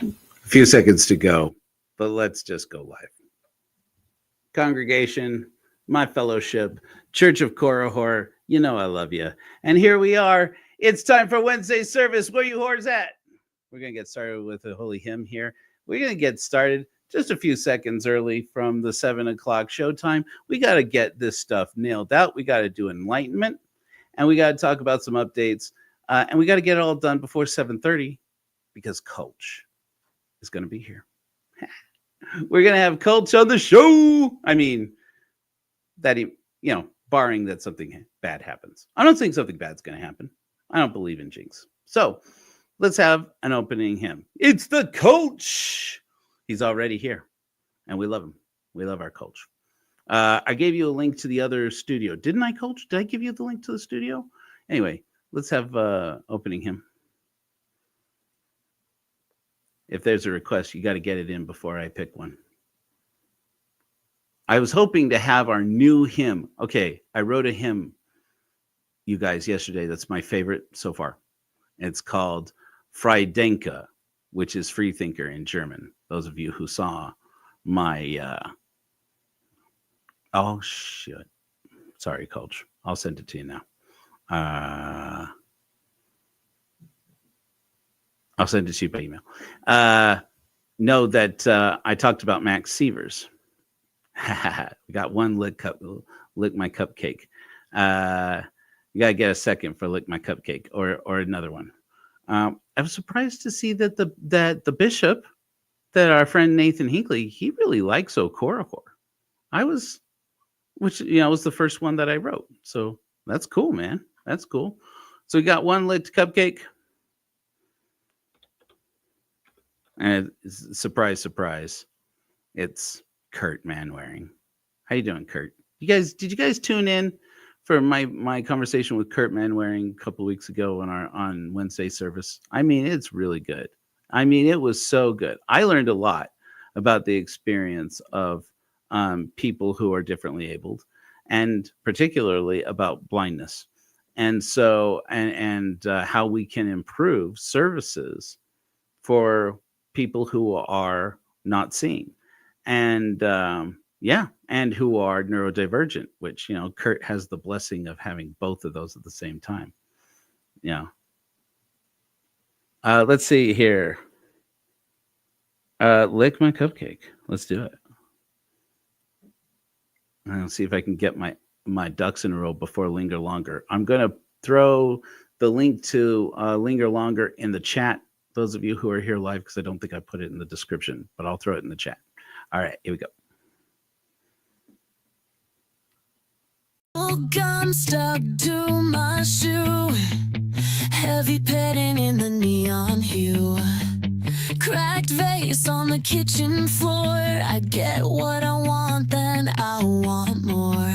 A few seconds to go, but let's just go live. Congregation, my fellowship, Church of Korihor, you know I love you. And here we are. It's time for Wednesday service. Where you whores at? We're going to get started with a holy hymn here. We're going to get started just a few seconds early from the 7 o'clock showtime. We got to get this stuff nailed out. We got to do enlightenment, and we got to talk about some updates, and we got to get it all done before 7:30 because Coach is going to be here. We're going to have Coach on the show. I mean, that he, barring that something bad happens. I don't think something bad's going to happen. I don't believe in jinx. So let's have an opening hymn. It's the Coach. He's already here, and we love him. We love our Coach. I gave you a link to the other studio. Didn't I, Coach? Did I give you the link to the studio? Anyway, let's have opening hymn. If there's a request, you got to get it in before I pick one. I was hoping to have our new hymn. Okay, I wrote a hymn, you guys, yesterday. That's my favorite so far. It's called Freidenker, which is free thinker in German. Those of you who saw my... oh, shit. Sorry, Coach. I'll send it to you now. I'll send it to you by email. Know that I talked about Max Sievers. We got one lick my cupcake. You gotta get a second for lick my cupcake or another one. I was surprised to see that the bishop, that our friend Nathan Hinckley, he really likes Okorihor. was the first one that I wrote. So that's cool, man. That's cool. So we got one licked cupcake. And surprise, surprise, it's Kurt Manwaring. How you doing, Kurt? Did you guys tune in for my conversation with Kurt Manwaring a couple of weeks ago on Wednesday service? I mean, it's really good. I mean, it was so good. I learned a lot about the experience of people who are differently abled, and particularly about blindness, and so and how we can improve services for people who are not seeing, and and who are neurodivergent, which Kurt has the blessing of having both of those at the same time. Let's see here. Lick my cupcake. Let's do it. I'll see if I can get my ducks in a row before Linger Longer. I'm going to throw the link to Linger Longer in the chat. Those of you who are here live, because I don't think I put it in the description, but I'll throw it in the chat. All right, here we go. Gum stuck to my shoe, heavy petting in the neon hue, cracked vase on the kitchen floor. I get what I want, then I want more.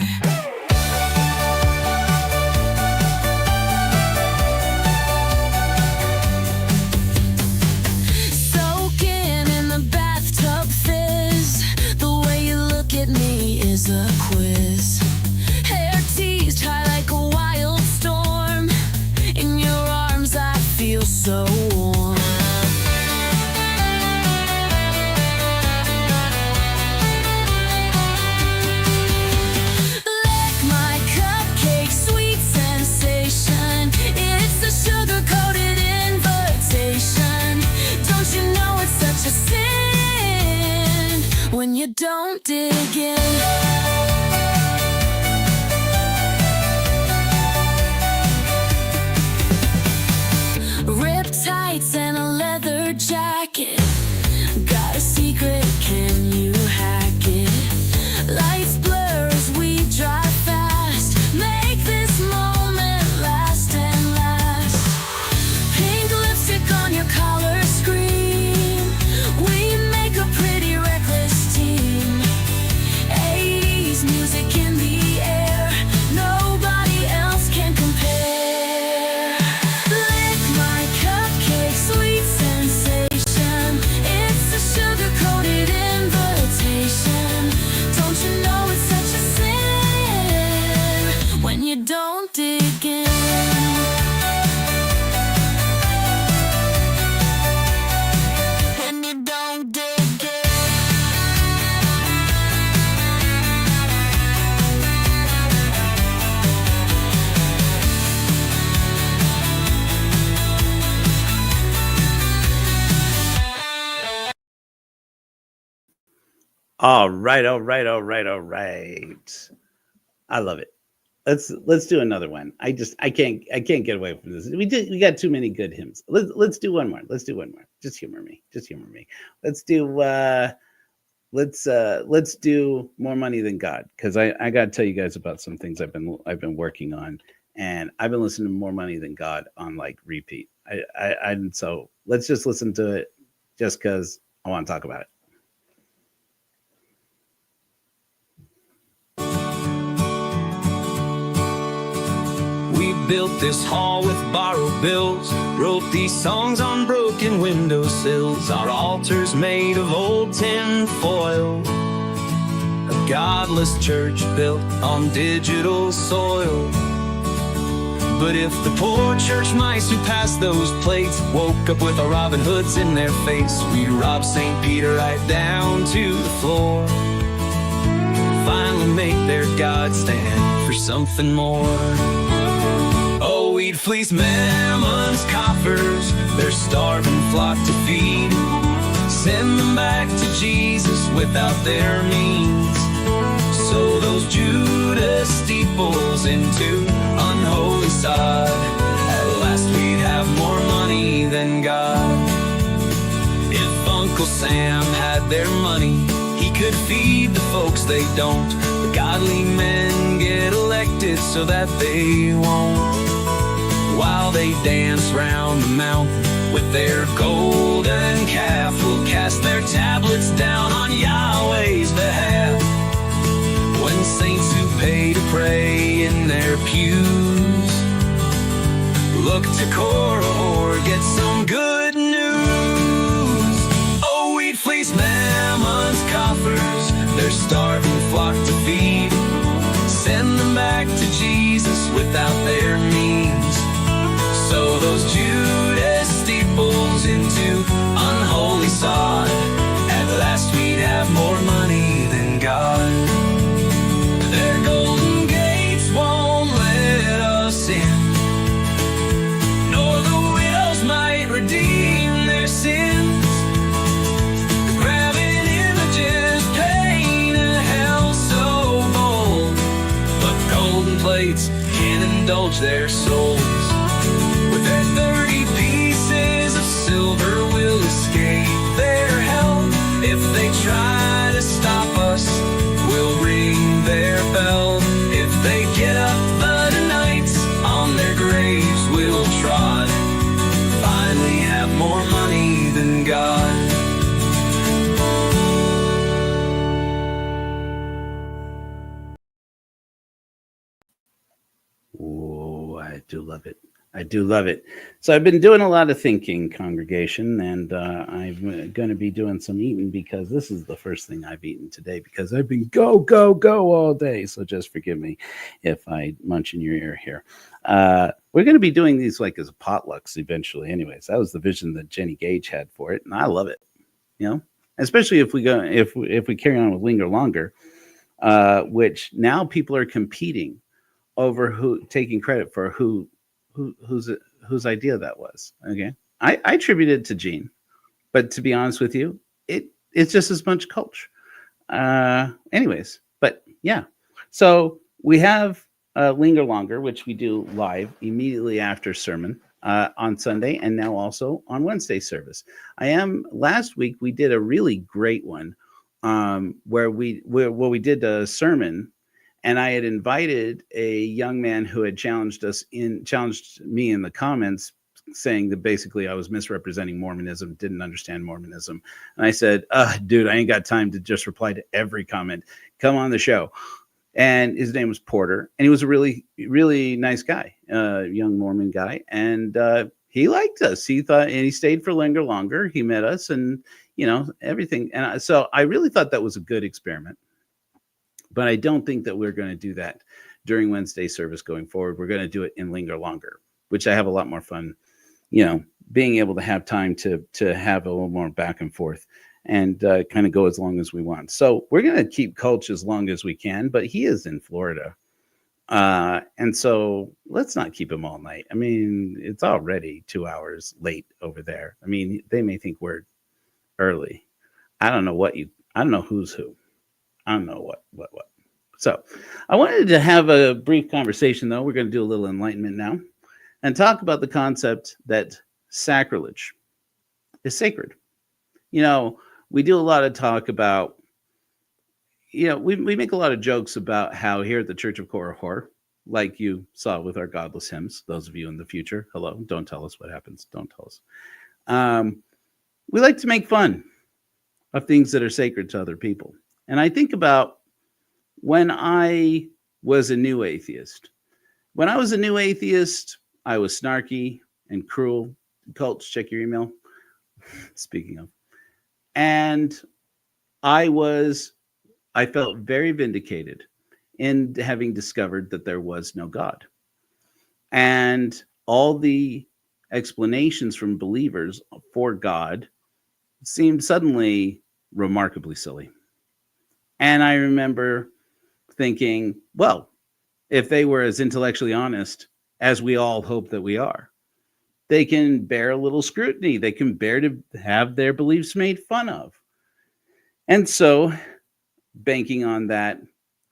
Soaking in the bathtub fizz, the way you look at me is a quiz. Hair teased high like a wild storm, in your arms I feel so warm. When you don't dig in, ripped tights and a leather jacket, got a secret, can you hack it? Lights blur as we drive fast, make this moment last and last. Pink lipstick on your collar screen, we make a pretty reckless team. All right, all right, all right, all right. I love it. Let's do another one. I can't get away from this. We got too many good hymns. Let's do one more. Let's do one more. Just humor me. Just humor me. Let's do let's do More Money Than God, because I got to tell you guys about some things I've been working on, and I've been listening to More Money Than God on like repeat. So let's just listen to it just because I want to talk about it. We built this hall with borrowed bills, wrote these songs on broken windowsills. Our altar's made of old tin foil, a godless church built on digital soil. But if the poor church mice who passed those plates woke up with a Robin Hoods in their face, we'd rob St. Peter right down to the floor, finally make their God stand for something more. Oh, we'd fleece Mammon's coffers, their starving flock to feed, send them back to Jesus without their means, sow those Judas steeples into unholy sod. At last we'd have more money than God. If Uncle Sam had their money, he could feed the folks they don't. The godly men get elected so that they won't, while they dance round the mountain with their golden calf, will cast their tablets down on Yahweh's behalf. When saints who pay to pray in their pews look to Korah, get some good news. Oh, we'd fleece Mammon's coffers, their starving flock to feed, send them back to Jesus without their means, sow those Judas steeples into unholy sod. At last we'd have more money than God. Their golden gates won't let us in, nor the widows might redeem their sins. Graven images paint a hell so bold, but golden plates can't indulge their souls. With their 30 pieces of silver we'll escape their hell. If they try to stop us, we'll ring their bell. If they get up the nights on their graves, we'll trod, finally have more money than God. Oh, I do love it. I do love it. So I've been doing a lot of thinking, congregation, and I'm going to be doing some eating because this is the first thing I've eaten today because I've been go, go, go all day. So just forgive me if I munch in your ear here. We're going to be doing these like as potlucks eventually. Anyways, that was the vision that Jenny Gage had for it, and I love it. You know, especially if we carry on with Linger Longer, which now people are competing over who taking credit for whose idea that was. Okay, I attribute it to Gene, but to be honest with you, it's just as much culture. Anyways, but yeah, so we have Linger Longer, which we do live immediately after sermon on Sunday, and now also on Wednesday service. Last week we did a really great one where we did a sermon, and I had invited a young man who had challenged me in the comments, saying that basically I was misrepresenting Mormonism, didn't understand Mormonism. And I said, dude, I ain't got time to just reply to every comment. Come on the show. And his name was Porter, and he was a really, really nice guy, young Mormon guy. And he liked us. He thought, and he stayed for Linger Longer. He met us, and everything. And so I really thought that was a good experiment. But I don't think that we're going to do that during Wednesday service going forward. We're going to do it in Linger Longer, which I have a lot more fun, being able to have time to have a little more back and forth and kind of go as long as we want. So we're going to keep Coach as long as we can, but he is in Florida. And so let's not keep him all night. I mean, it's already 2 hours late over there. I mean, they may think we're early. I don't know who's who. I don't know what. So I wanted to have a brief conversation, though. We're going to do a little enlightenment now and talk about the concept that sacrilege is sacred. You know, we do a lot of talk about, we make a lot of jokes about how here at the Church of Korihor, like you saw with our godless hymns, those of you in the future, hello, don't tell us what happens. Don't tell us. We like to make fun of things that are sacred to other people. And I think about when I was a new atheist. When I was a new atheist, I was snarky and cruel. Cults, check your email. Speaking of. And I felt very vindicated in having discovered that there was no God. And all the explanations from believers for God seemed suddenly remarkably silly. And I remember thinking, well, if they were as intellectually honest as we all hope that we are, they can bear a little scrutiny. They can bear to have their beliefs made fun of. And so, banking on that,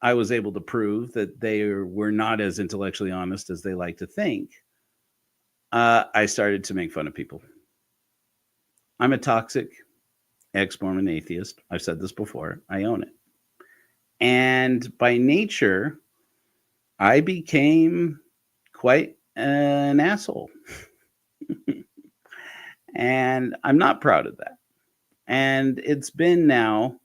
I was able to prove that they were not as intellectually honest as they like to think. I started to make fun of people. I'm a toxic ex-Mormon atheist. I've said this before. I own it. And by nature, I became quite an asshole. And I'm not proud of that. And it's been now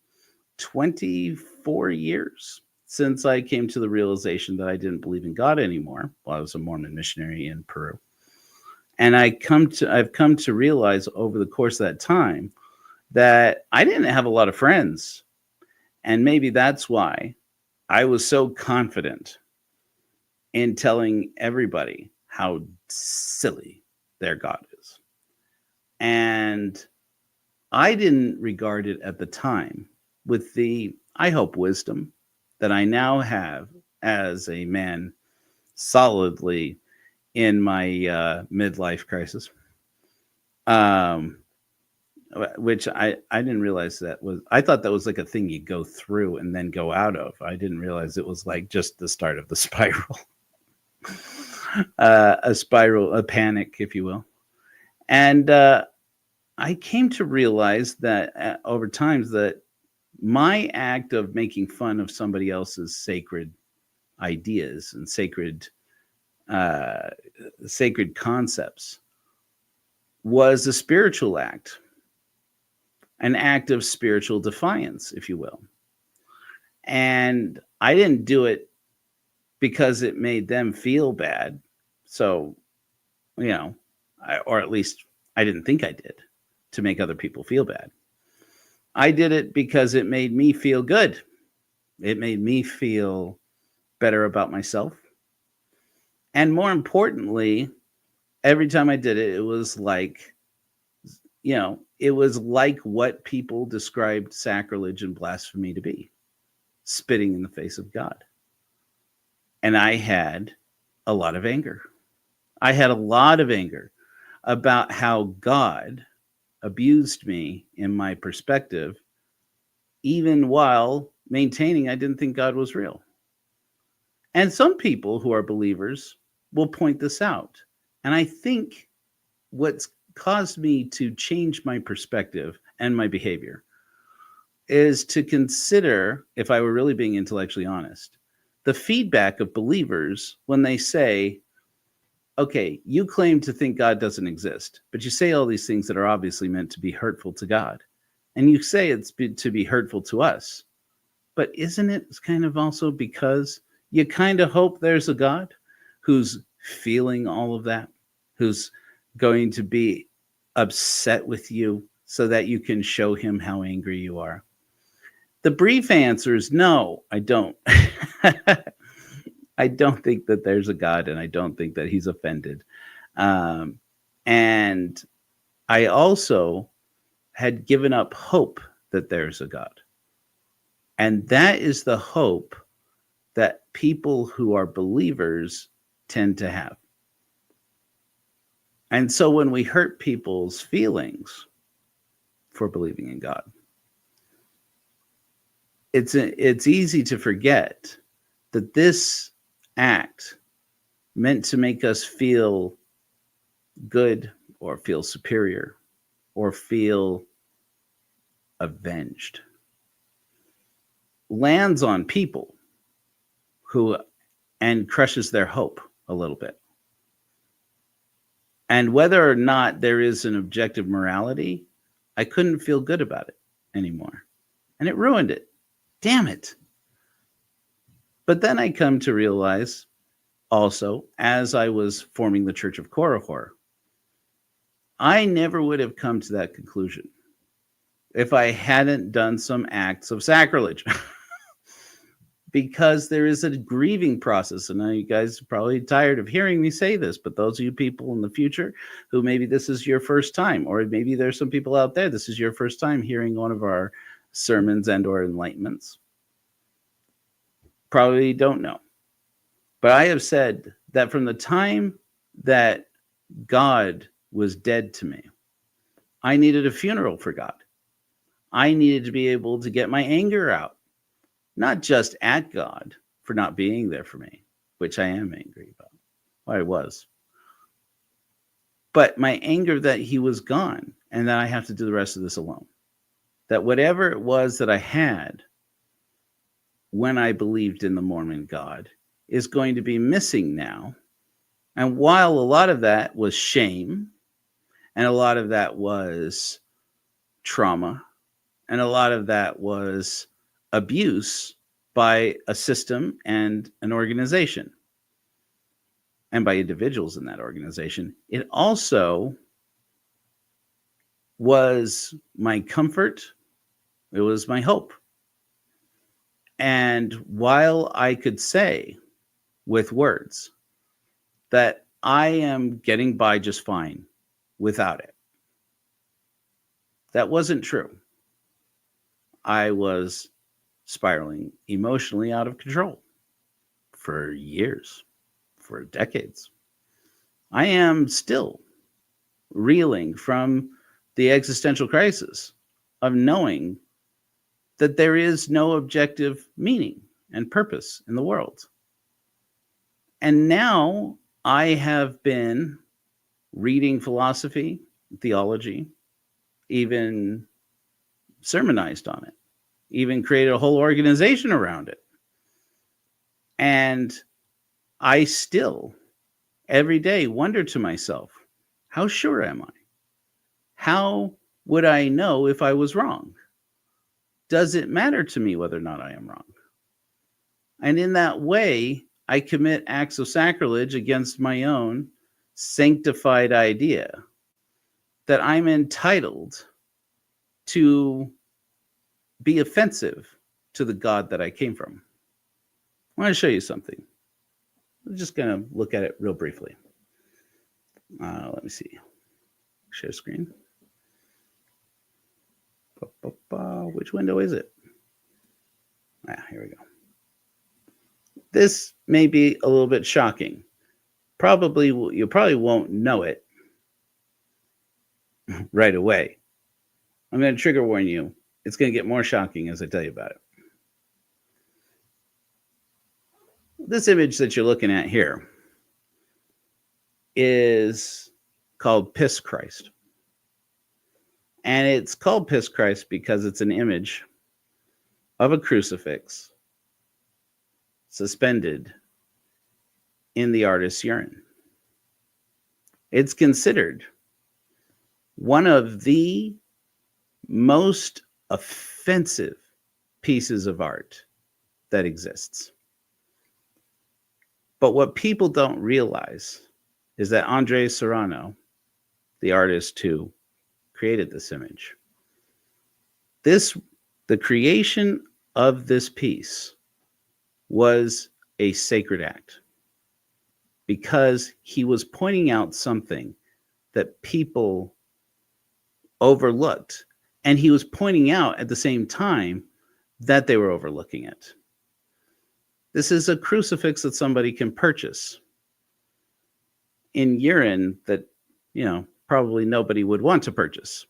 24 years since I came to the realization that I didn't believe in God anymore while I was a Mormon missionary in Peru. And I've come to realize over the course of that time that I didn't have a lot of friends. And maybe that's why I was so confident in telling everybody how silly their God is. And I didn't regard it at the time with the, I hope, wisdom that I now have as a man solidly in my midlife crisis. Which I didn't realize I thought that was like a thing you go through and then go out of. I didn't realize it was like just the start of the spiral. A spiral, a panic, if you will. And I came to realize that over time that my act of making fun of somebody else's sacred ideas and sacred concepts was a spiritual act, an act of spiritual defiance, if you will. And I didn't do it because it made them feel bad. So, or at least I didn't think I did to make other people feel bad. I did it because it made me feel good. It made me feel better about myself. And more importantly, every time I did it, it was like, it was like what people described sacrilege and blasphemy to be, spitting in the face of God. And I had a lot of anger. I had a lot of anger about how God abused me in my perspective, even while maintaining I didn't think God was real. And some people who are believers will point this out. And I think what's caused me to change my perspective and my behavior is to consider, if I were really being intellectually honest, the feedback of believers when they say, okay, you claim to think God doesn't exist, but you say all these things that are obviously meant to be hurtful to God. And you say it's to be hurtful to us. But isn't it kind of also because you kind of hope there's a God who's feeling all of that, who's going to be upset with you so that you can show him how angry you are? The brief answer is no, I don't. I don't think that there's a God, and I don't think that he's offended. And I also had given up hope that there's a God. And that is the hope that people who are believers tend to have. And so when we hurt people's feelings for believing in God, it's easy to forget that this act meant to make us feel good or feel superior or feel avenged lands on people who and crushes their hope a little bit. And whether or not there is an objective morality, I couldn't feel good about it anymore. And it ruined it. Damn it. But then I come to realize also, as I was forming the Church of Korihor, I never would have come to that conclusion if I hadn't done some acts of sacrilege. Because there is a grieving process. And I know you guys are probably tired of hearing me say this, but those of you people in the future who maybe this is your first time, or maybe there's some people out there, this is your first time hearing one of our sermons and or enlightenments, probably don't know. But I have said that from the time that God was dead to me, I needed a funeral for God. I needed to be able to get my anger out. Not just at God for not being there for me, which I am angry about. Well, I was. But my anger that he was gone and that I have to do the rest of this alone. That whatever it was that I had when I believed in the Mormon God is going to be missing now. And while a lot of that was shame, and a lot of that was trauma, and a lot of that was abuse by a system and an organization and by individuals in that organization, it also was my comfort. It was my hope. And while I could say with words that I am getting by just fine without it, that wasn't true. I was spiraling emotionally out of control for years, for decades. I am still reeling from the existential crisis of knowing that there is no objective meaning and purpose in the world. And now I have been reading philosophy, theology, even sermonized on it, even created a whole organization around it. And I still, every day, wonder to myself, how sure am I? How would I know if I was wrong? Does it matter to me whether or not I am wrong? And in that way, I commit acts of sacrilege against my own sanctified idea that I'm entitled to be offensive to the God that I came from. I want to show you something. I'm just going to look at it real briefly. Let me see. Share screen. Which window is it? Here we go. This may be a little bit shocking. You probably won't know it right away. I'm going to trigger warn you. It's going to get more shocking as I tell you about it. This image that you're looking at here is called Piss Christ. And it's called Piss Christ because it's an image of a crucifix suspended in the artist's urine. It's considered one of the most offensive pieces of art that exists. But what people don't realize is that Andre Serrano, the artist who created this image, the creation of this piece was a sacred act because he was pointing out something that people overlooked. And he was pointing out at the same time that they were overlooking it. This is a crucifix that somebody can purchase in urine that, probably nobody would want to purchase.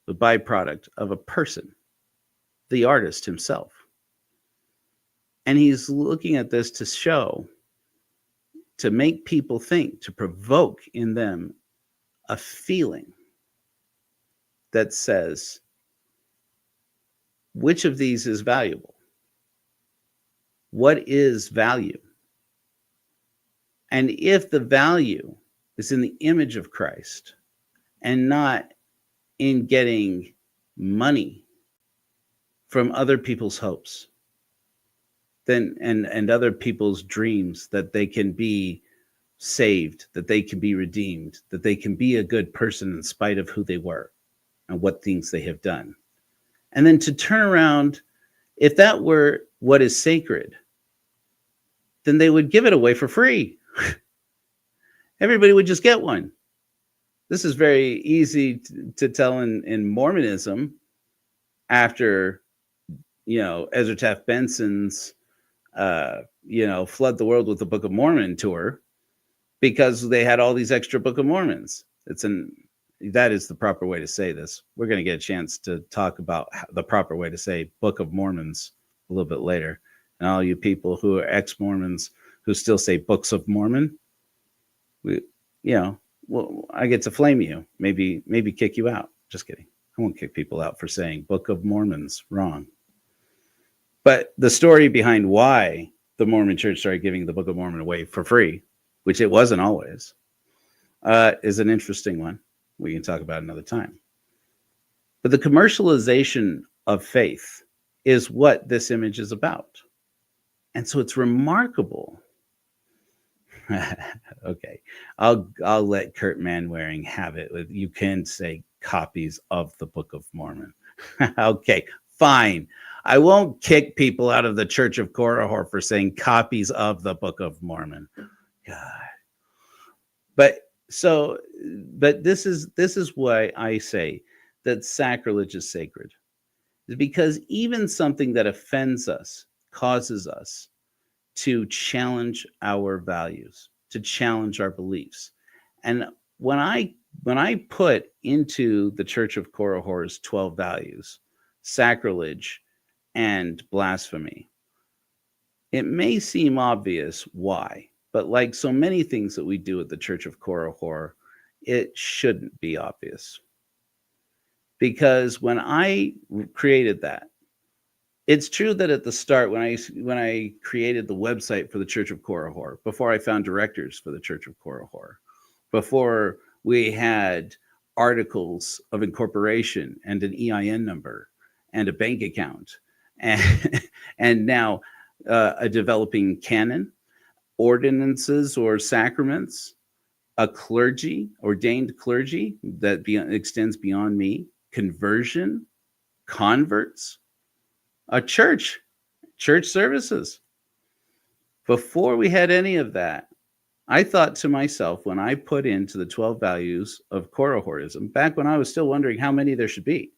The byproduct of a person, the artist himself. And he's looking at this to show, to make people think, to provoke in them a feeling that says, which of these is valuable? What is value? And if the value is in the image of Christ and not in getting money from other people's hopes, then and other people's dreams that they can be saved, that they can be redeemed, that they can be a good person in spite of who they were and what things they have done. And then to turn around, if that were what is sacred, then they would give it away for free. Everybody would just get one. This is very easy to tell in Mormonism after, Ezra Taft Benson's, Flood the World with the Book of Mormon tour, because they had all these extra Book of Mormons. That is the proper way to say this. We're going to get a chance to talk about the proper way to say Book of Mormons a little bit later. And all you people who are ex-Mormons who still say Books of Mormon, I get to flame you, maybe kick you out. Just kidding. I won't kick people out for saying Book of Mormons wrong. But the story behind why the Mormon Church started giving the Book of Mormon away for free, which it wasn't always, is an interesting one. We can talk about another time. But the commercialization of faith is what this image is about. And so it's remarkable. Okay, I'll let Kurt Manwaring have it. You can say copies of the Book of Mormon. Okay, fine. I won't kick people out of the Church of Korihor for saying copies of the Book of Mormon. God. But this is why I say that sacrilege is sacred. Because even something that offends us causes us to challenge our values, to challenge our beliefs. And when I put into the Church of Korihor's 12 values, sacrilege and blasphemy, it may seem obvious why, but like so many things that we do at the Church of Korihor, it shouldn't be obvious. Because when I created that, it's true that at the start, when I created the website for the Church of Korihor, before I found directors for the Church of Korihor, before we had articles of incorporation and an EIN number and a bank account, and now a developing canon, ordinances or sacraments, a clergy, ordained clergy that extends beyond me, conversion, converts, a church services. Before we had any of that, I thought to myself, when I put into the 12 values of Korohorism, back when I was still wondering how many there should be,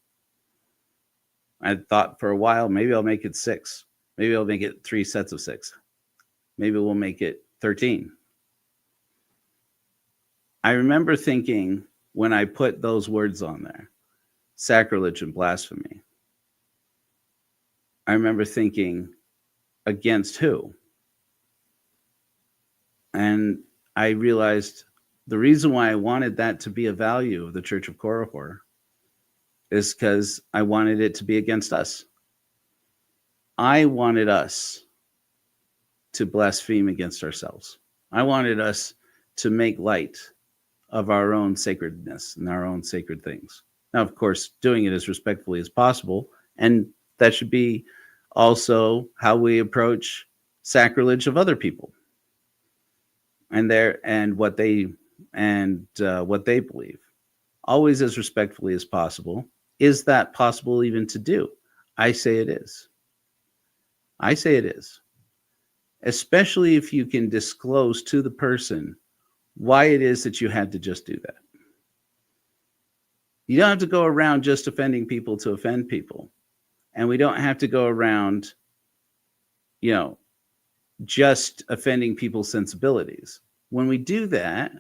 I thought for a while, maybe I'll make it 6. Maybe I'll make it 3 sets of 6. Maybe we'll make it 13. I remember thinking when I put those words on there, sacrilege and blasphemy, I remember thinking, against who? And I realized the reason why I wanted that to be a value of the Church of Korihor is because I wanted it to be against us. I wanted us to blaspheme against ourselves. I wanted us to make light of our own sacredness and our own sacred things. Now, of course, doing it as respectfully as possible, and that should be also how we approach sacrilege of other people and what they believe, always as respectfully as possible. Is that possible even to do? I say it is. I say it is, especially if you can disclose to the person why it is that you had to just do that. You don't have to go around just offending people to offend people. And we don't have to go around, just offending people's sensibilities. When we do that,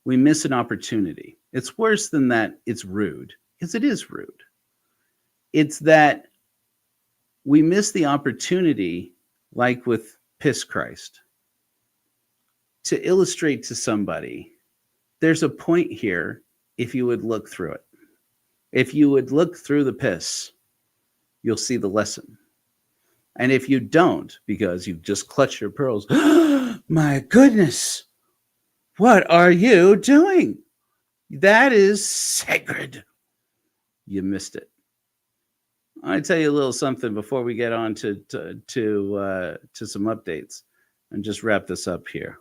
we miss an opportunity. It's worse than that. It's rude, because it is rude. It's that we miss the opportunity like with Piss Christ, to illustrate to somebody, there's a point here if you would look through it. If you would look through the piss, you'll see the lesson. And if you don't, because you just clutch your pearls, my goodness, what are you doing? That is sacred. You missed it. I'll tell you a little something before we get on to some updates and just wrap this up here.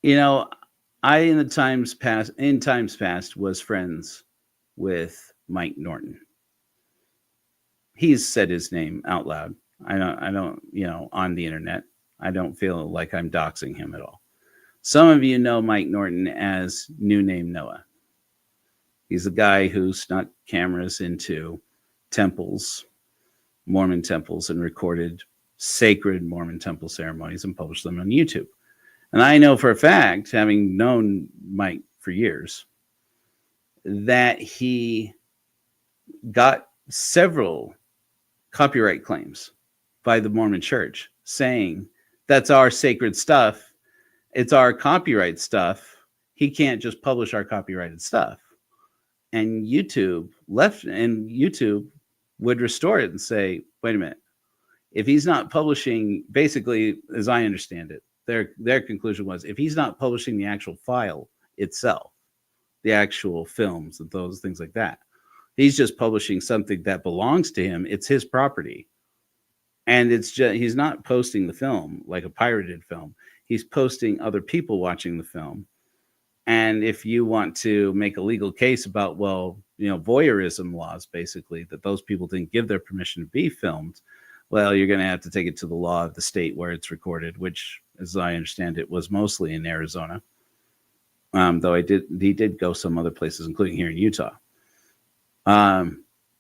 You know, I in times past was friends with Mike Norton. He's said his name out loud. I don't, on the internet. I don't feel like I'm doxing him at all. Some of you know Mike Norton as New Name Noah. He's a guy who snuck cameras into temples, Mormon temples, and recorded sacred Mormon temple ceremonies and published them on YouTube. And I know for a fact, having known Mike for years, that he got several copyright claims by the Mormon Church saying that's our sacred stuff. It's our copyright stuff. He can't just publish our copyrighted stuff. And YouTube would restore it and say, wait a minute, if he's not publishing, basically, as I understand it, their conclusion was, if he's not publishing the actual file itself, the actual films and those things like that, he's just publishing something that belongs to him. It's his property. And it's just, he's not posting the film like a pirated film. He's posting other people watching the film. And if you want to make a legal case about, voyeurism laws, basically, that those people didn't give their permission to be filmed, well, you're going to have to take it to the law of the state where it's recorded, which, as I understand it, was mostly in Arizona. Though he did go some other places, including here in Utah. And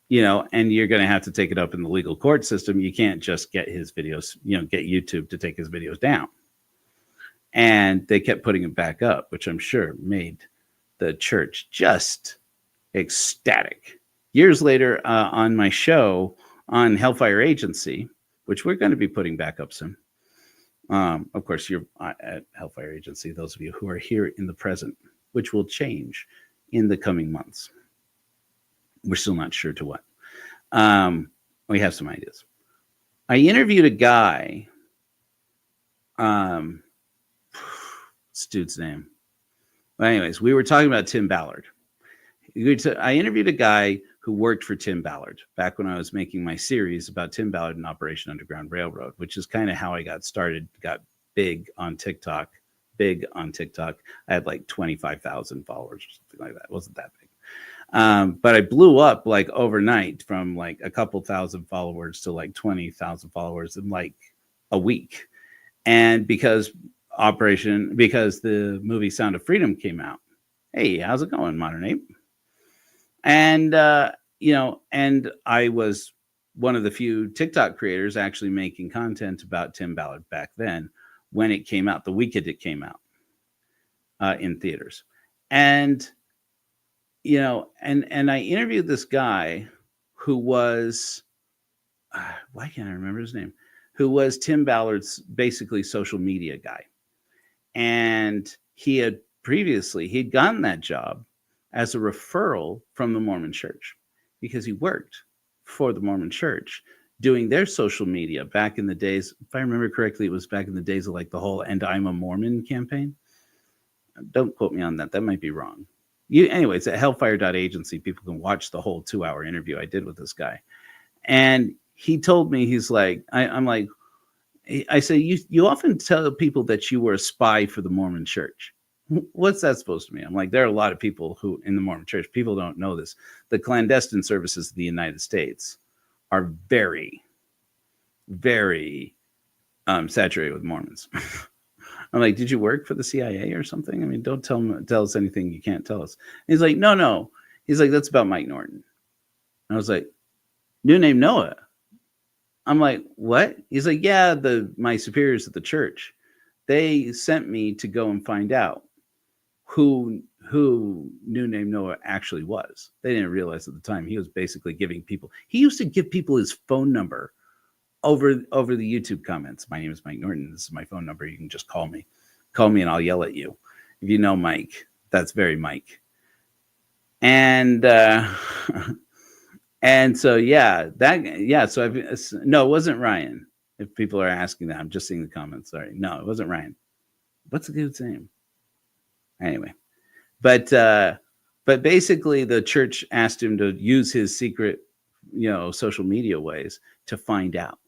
you're going to have to take it up in the legal court system. You can't just get his videos, get YouTube to take his videos down. And they kept putting it back up, which I'm sure made the church just ecstatic. Years later, on my show on Hellfire Agency, which we're going to be putting back up soon. Of course, you're at Hellfire Agency, those of you who are here in the present, which will change in the coming months. We're still not sure to what. We have some ideas. I interviewed a guy. This dude's name. But anyways, we were talking about Tim Ballard. I interviewed a guy who worked for Tim Ballard back when I was making my series about Tim Ballard and Operation Underground Railroad, which is kind of how I got started, got big on TikTok. I had like 25,000 followers or something like that. It wasn't that big. But I blew up like overnight from like a couple thousand followers to like 20,000 followers in like a week. And because the movie Sound of Freedom came out. Hey, how's it going, Modern Ape? And, and I was one of the few TikTok creators actually making content about Tim Ballard back then when it came out, the weekend it came out in theaters. And, and I interviewed this guy who was, why can't I remember his name? Who was Tim Ballard's basically social media guy. And he'd gotten that job as a referral from the Mormon Church because he worked for the Mormon Church doing their social media back in the days. If I remember correctly, it was back in the days of like the whole "And I'm a Mormon" campaign. Don't quote me on that. That might be wrong. Anyways, at hellfire.agency, people can watch the whole 2-hour interview I did with this guy. And he told me, he's like, I'm like, I say, you often tell people that you were a spy for the Mormon Church. What's that supposed to mean? I'm like, there are a lot of people who in the Mormon Church, people don't know this. The clandestine services of the United States are very, very saturated with Mormons. I'm like, did you work for the CIA or something? I mean, don't tell us anything you can't tell us. And he's like, no. He's like, that's about Mike Norton. And I was like, New Name Noah. I'm like, what? He's like, yeah, my superiors at the church, they sent me to go and find out who New Name Noah actually was. They didn't realize at the time he was basically giving people. He used to give people his phone number over the YouTube comments. My name is Mike Norton. This is my phone number. You can just call me. Call me and I'll yell at you. If you know Mike, that's very Mike. And and so so no, it wasn't Ryan. If people are asking that, I'm just seeing the comments. Sorry. No, it wasn't Ryan. What's the dude's name? Anyway. But basically the church asked him to use his secret, social media ways to find out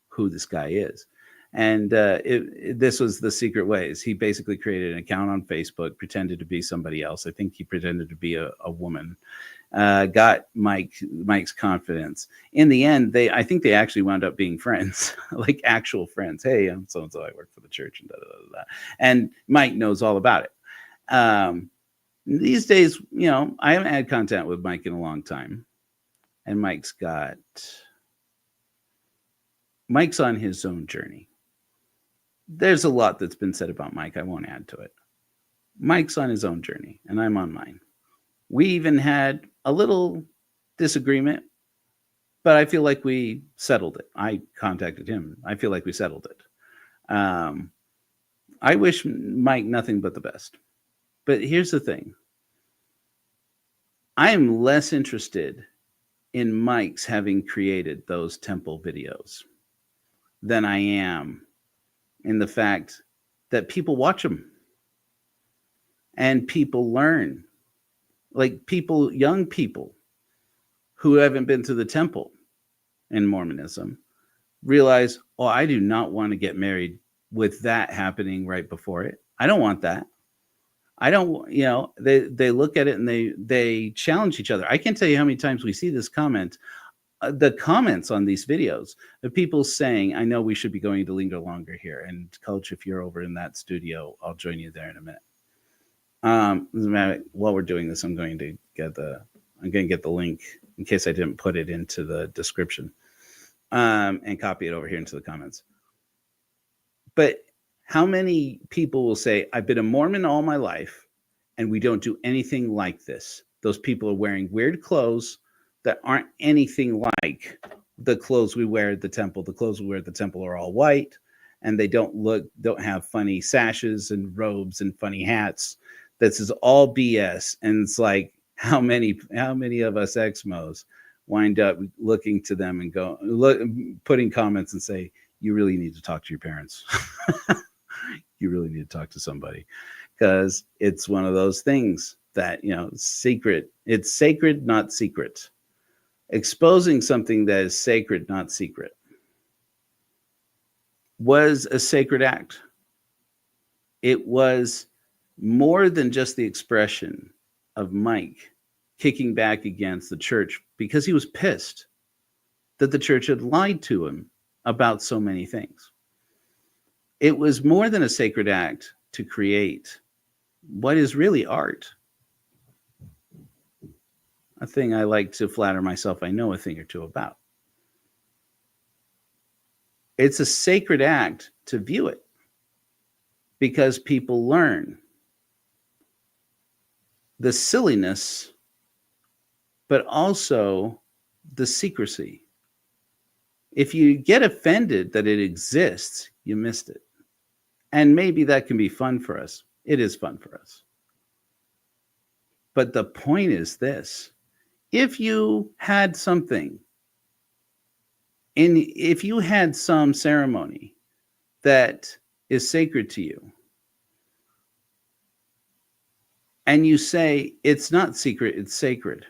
who this guy is. And this was the secret ways. He basically created an account on Facebook, pretended to be somebody else. I think he pretended to be a woman. Got Mike's confidence. In the end, I think they actually wound up being friends, like actual friends. Hey, I'm so and so. I work for the church, and and Mike knows all about it. These days, I haven't had contact with Mike in a long time, and Mike's on his own journey. There's a lot that's been said about Mike. I won't add to it. Mike's on his own journey, and I'm on mine. We even had a little disagreement, but I feel like we settled it. I contacted him. I feel like we settled it. I wish Mike nothing but the best. But here's the thing. I am less interested in Mike's having created those temple videos than I am in the fact that people watch them and people learn. Like young people who haven't been to the temple in Mormonism realize, oh, I do not want to get married with that happening right before it. I don't want that. I don't, they look at it and they challenge each other. I can't tell you how many times we see this comment, the comments on these videos of people saying, I know we should be going to linger longer here. And Coach, if you're over in that studio, I'll join you there in a minute. While we're doing this, I'm going to get the link in case I didn't put it into the description, and copy it over here into the comments. But how many people will say, I've been a Mormon all my life and we don't do anything like this? Those people are wearing weird clothes that aren't anything like the clothes we wear at the temple. The clothes we wear at the temple are all white, and they don't have funny sashes and robes and funny hats. This is all BS. And it's like, how many of us Exmos wind up looking to them and putting comments and say, you really need to talk to your parents. You really need to talk to somebody, because it's one of those things that, secret. It's sacred, not secret. Exposing something that is sacred, not secret, was a sacred act. It was more than just the expression of Mike kicking back against the church because he was pissed that the church had lied to him about so many things. It was more than a sacred act to create what is really art. A thing I like to flatter myself I know a thing or two about. It's a sacred act to view it because people learn the silliness, but also the secrecy. If you get offended that it exists, you missed it. And maybe that can be fun for us. It is fun for us. But the point is this. If you had something, if you had some ceremony that is sacred to you, and you say it's not secret, it's sacred,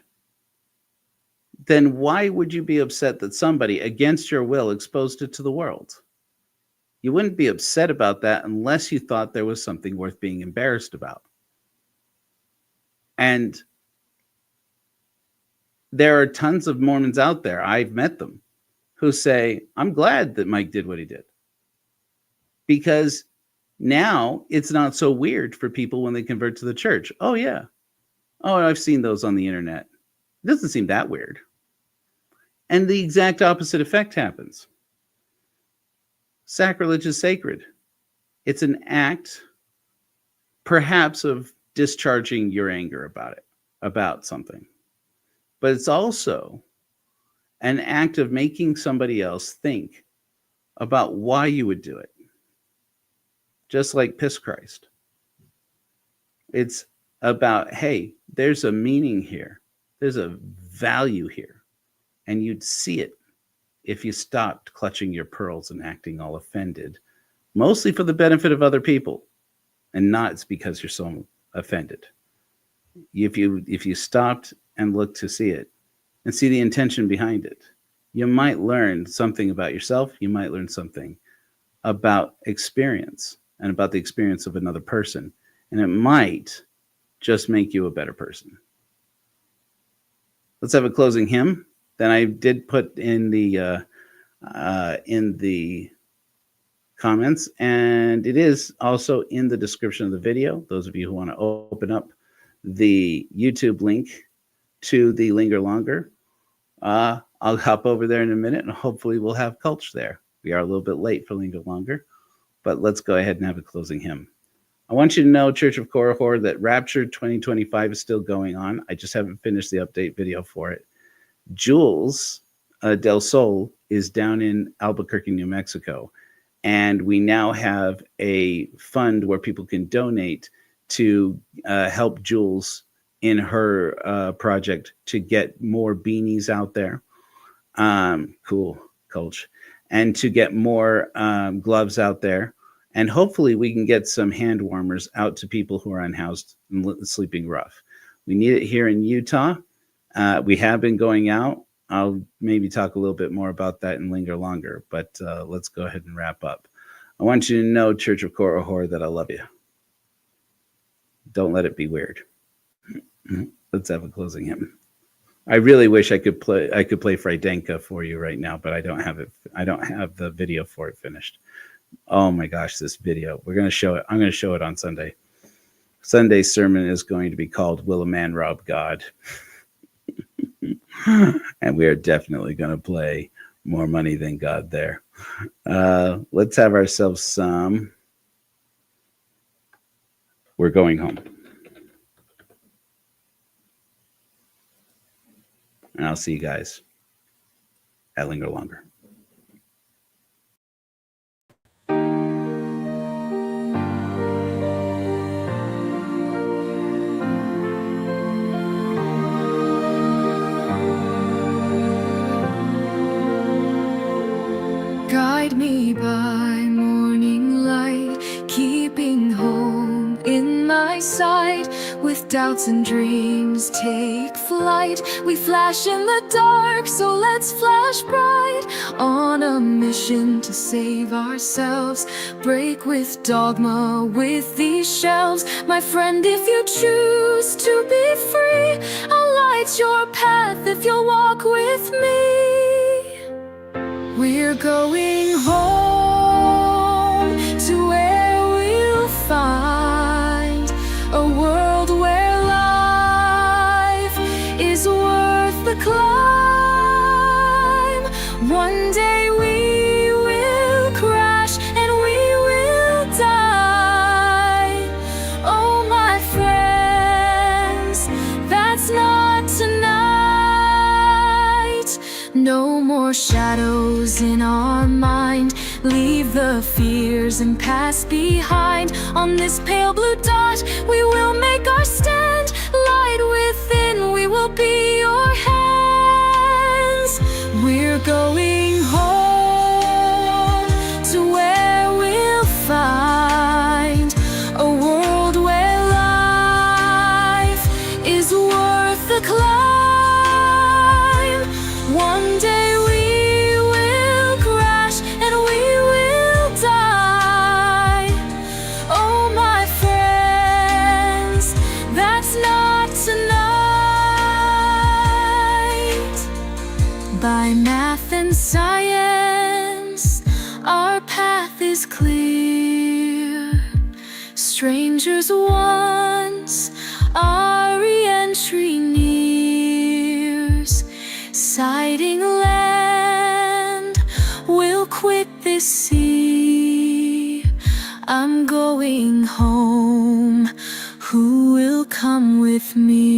then why would you be upset that somebody, against your will, exposed it to the world? You wouldn't be upset about that unless you thought there was something worth being embarrassed about. And there are tons of Mormons out there, I've met them, who say, I'm glad that Mike did what he did. Because now it's not so weird for people when they convert to the church. Oh, yeah. Oh, I've seen those on the internet. It doesn't seem that weird. And the exact opposite effect happens. Sacrilege is sacred. It's an act, perhaps, of discharging your anger about something. But it's also an act of making somebody else think about why you would do it. Just like Piss Christ. It's about, hey, there's a meaning here. There's a value here. And you'd see it if you stopped clutching your pearls and acting all offended, mostly for the benefit of other people, and not because you're so offended. If you stopped and looked to see it and see the intention behind it, you might learn something about yourself. You might learn something about experience and about the experience of another person. And it might just make you a better person. Let's have a closing hymn. Then I did put in the comments, and it is also in the description of the video. Those of you who want to open up the YouTube link to the Linger Longer, I'll hop over there in a minute, and hopefully we'll have Culture there. We are a little bit late for Linger Longer, but let's go ahead and have a closing hymn. I want you to know, Church of Korihor, that Rapture 2025 is still going on. I just haven't finished the update video for it. Jules Del Sol is down in Albuquerque, New Mexico, and we now have a fund where people can donate to help Jules in her project to get more beanies out there. Cool, Culture. And to get more gloves out there. And hopefully we can get some hand warmers out to people who are unhoused and sleeping rough. We need it here in Utah. We have been going out. I'll maybe talk a little bit more about that and Linger Longer, but let's go ahead and wrap up. I want you to know, Church of Korihor, that I love you. Don't let it be weird. Let's have a closing hymn. I really wish I could play Friedenka for you right now, but I don't have it. I don't have the video for it finished. Oh my gosh, this video. We're going to show it. I'm going to show it on Sunday. Sunday's sermon is going to be called Will a Man Rob God? And we are definitely going to play More Money Than God there. Let's have ourselves some We're Going Home. And I'll see you guys at Linger Longer. Guide me by morning light, keeping home in my sight. With doubts and dreams take flight. We flash in the dark, so let's flash bright. On a mission to save ourselves, break with dogma with these shelves. My friend, if you choose to be free, I'll light your path if you'll walk with me. We're going home to where we'll find a world where life is worth the climb. One day we will crash and we will die. Oh my friends, that's not tonight. No more shadows in our mind. Leave the fears and past behind. On this pale blue dot, we will make our stand. Light within, we will be your hands. We're going home to where we'll find a world where life is worth the climb. One day we will crash and we will die. Oh my friends, that's not tonight. By math and science, our path is clear. Strangers once, our re-entry nears. Sighting land, we'll quit this sea. I'm going home, who will come with me?